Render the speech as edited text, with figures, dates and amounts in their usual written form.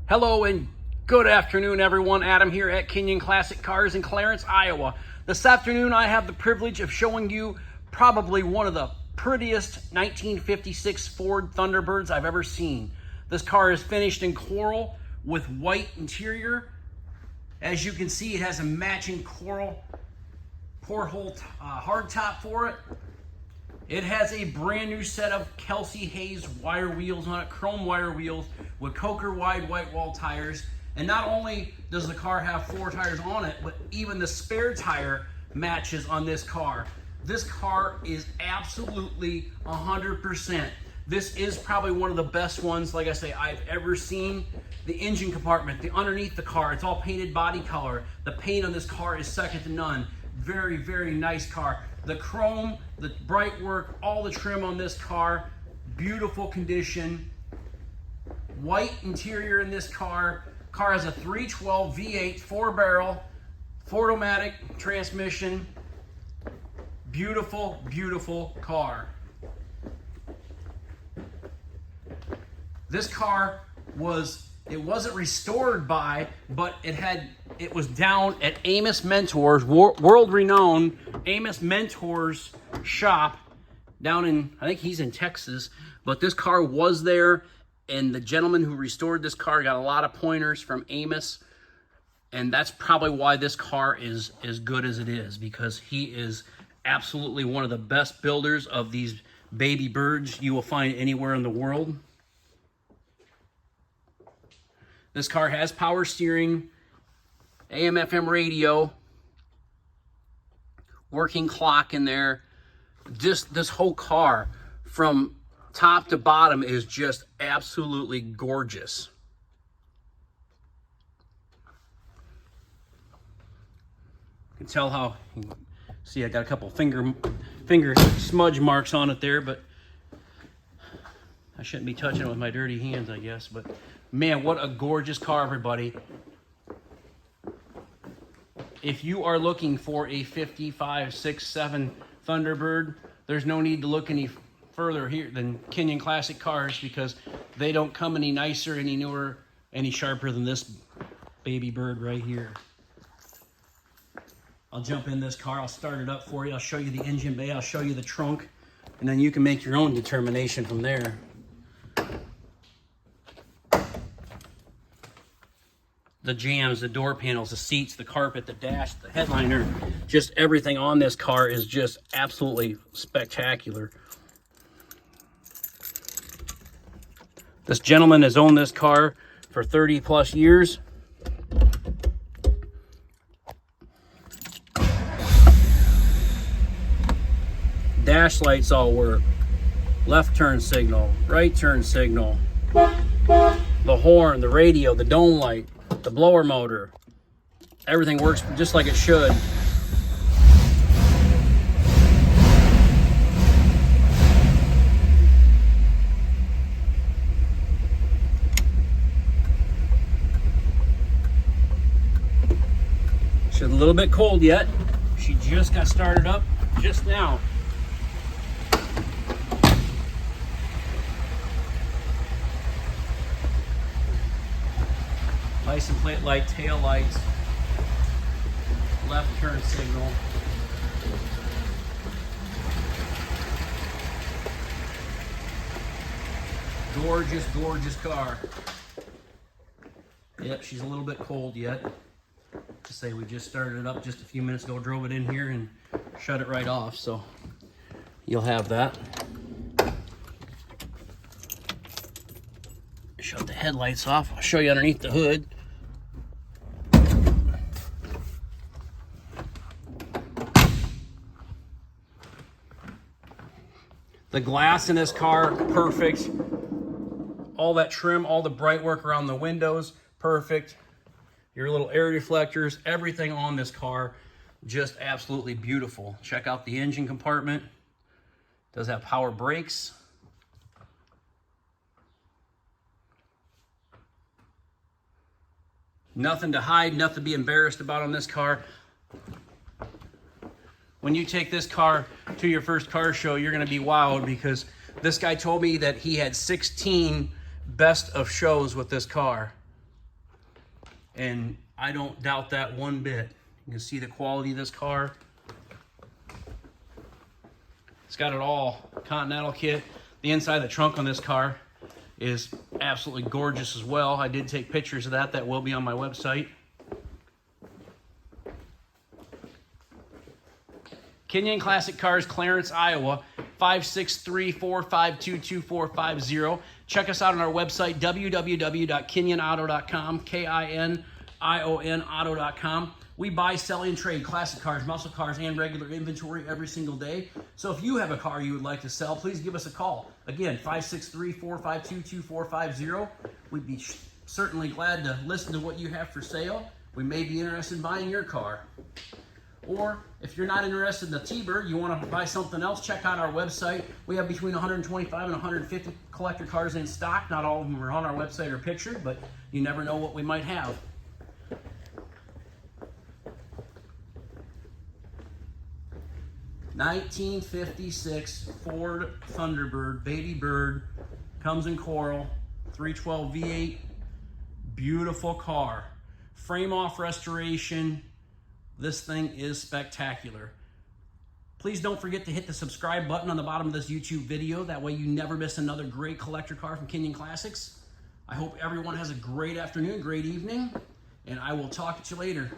Hello and good afternoon, everyone. Adam here at Kenyon Classic Cars in Clarence, Iowa. This afternoon, I have the privilege of showing you probably one of the prettiest 1956 Ford Thunderbirds I've ever seen. This car is finished in coral with white interior. As you can see, it has a matching coral porthole hardtop for it. It has a brand new set of Kelsey Hayes wire wheels on it, chrome wire wheels with Coker wide white wall tires. And not only does the car have 4 tires on it, but even the spare tire matches on this car. This car is absolutely 100%. This is probably one of the best ones, like I say, I've ever seen. The engine compartment, the underneath the car, it's all painted body color. The paint on this car is second to none. Very, very nice car. The chrome, the bright work, all the trim on this car, beautiful condition. White interior in this car. Car has a 312 V8 4-barrel, Ford-O-Matic transmission. Beautiful, beautiful car. This car wasn't restored by, but it was down at Amos Mentors, world-renowned Amos Mentors shop down in, I think he's in Texas, but this car was there, and the gentleman who restored this car got a lot of pointers from Amos, and that's probably why this car is as good as it is, because he is absolutely one of the best builders of these baby birds you will find anywhere in the world. This car has power steering, AM/FM radio, working clock in there. Just this whole car from top to bottom is just absolutely gorgeous. You can tell how, see, I got a couple finger smudge marks on it there, but I shouldn't be touching it with my dirty hands, I guess. But man, what a gorgeous car, everybody. If you are looking for a 55, 6, 7 Thunderbird, there's no need to look any further here than Kenyon Classic Cars, because they don't come any nicer, any newer, any sharper than this baby bird right here. I'll jump in this car, I'll start it up for you, I'll show you the engine bay, I'll show you the trunk, and then you can make your own determination from there. The jams, the door panels, the seats, the carpet, the dash, the headliner, just everything on this car is just absolutely spectacular. This gentleman has owned this car for 30 plus years. Dash lights all work. Left turn signal, right turn signal. The horn, the radio, the dome light, the blower motor, everything works just like it should. She's a little bit cold yet. She just got started up just now. License plate light, tail lights, left turn signal. Gorgeous, gorgeous car. Yep, she's a little bit cold yet. To say, we just started it up just a few minutes ago, drove it in here and shut it right off, so you'll have that. Shut the headlights off. I'll show you underneath the hood. The glass in this car, perfect. All that trim, all the bright work around the windows, perfect. Your little air deflectors, everything on this car, just absolutely beautiful. Check out the engine compartment. It does have power brakes. Nothing to hide, nothing to be embarrassed about on this car. When you take this car to your first car show, you're gonna be wowed, because this guy told me that he had 16 best of shows with this car. and I don't doubt that one bit. You can see the quality of this car. It's got it all. Continental kit. The inside of the trunk on this car is absolutely gorgeous as well. I did take pictures of that. That will be on my website. Kenyon Classic Cars, Clarence, Iowa, 563-452-2450. Check us out on our website, www.kenyonauto.com, K-I-N-I-O-N auto.com. We buy, sell, and trade classic cars, muscle cars, and regular inventory every single day. So if you have a car you would like to sell, please give us a call. Again, 563-452-2450. We'd be certainly glad to listen to what you have for sale. We may be interested in buying your car. Or if you're not interested in the T-Bird, you want to buy something else, check out our website. We have between 125 and 150 collector cars in stock. Not all of them are on our website or pictured, but you never know what we might have. '56 Ford Thunderbird, baby bird, comes in coral, 312 V8, beautiful car. Frame off restoration. This thing is spectacular. Please don't forget to hit the subscribe button on the bottom of this YouTube video. That way you never miss another great collector car from Kenyon Classics. I hope everyone has a great afternoon, great evening, and I will talk to you later.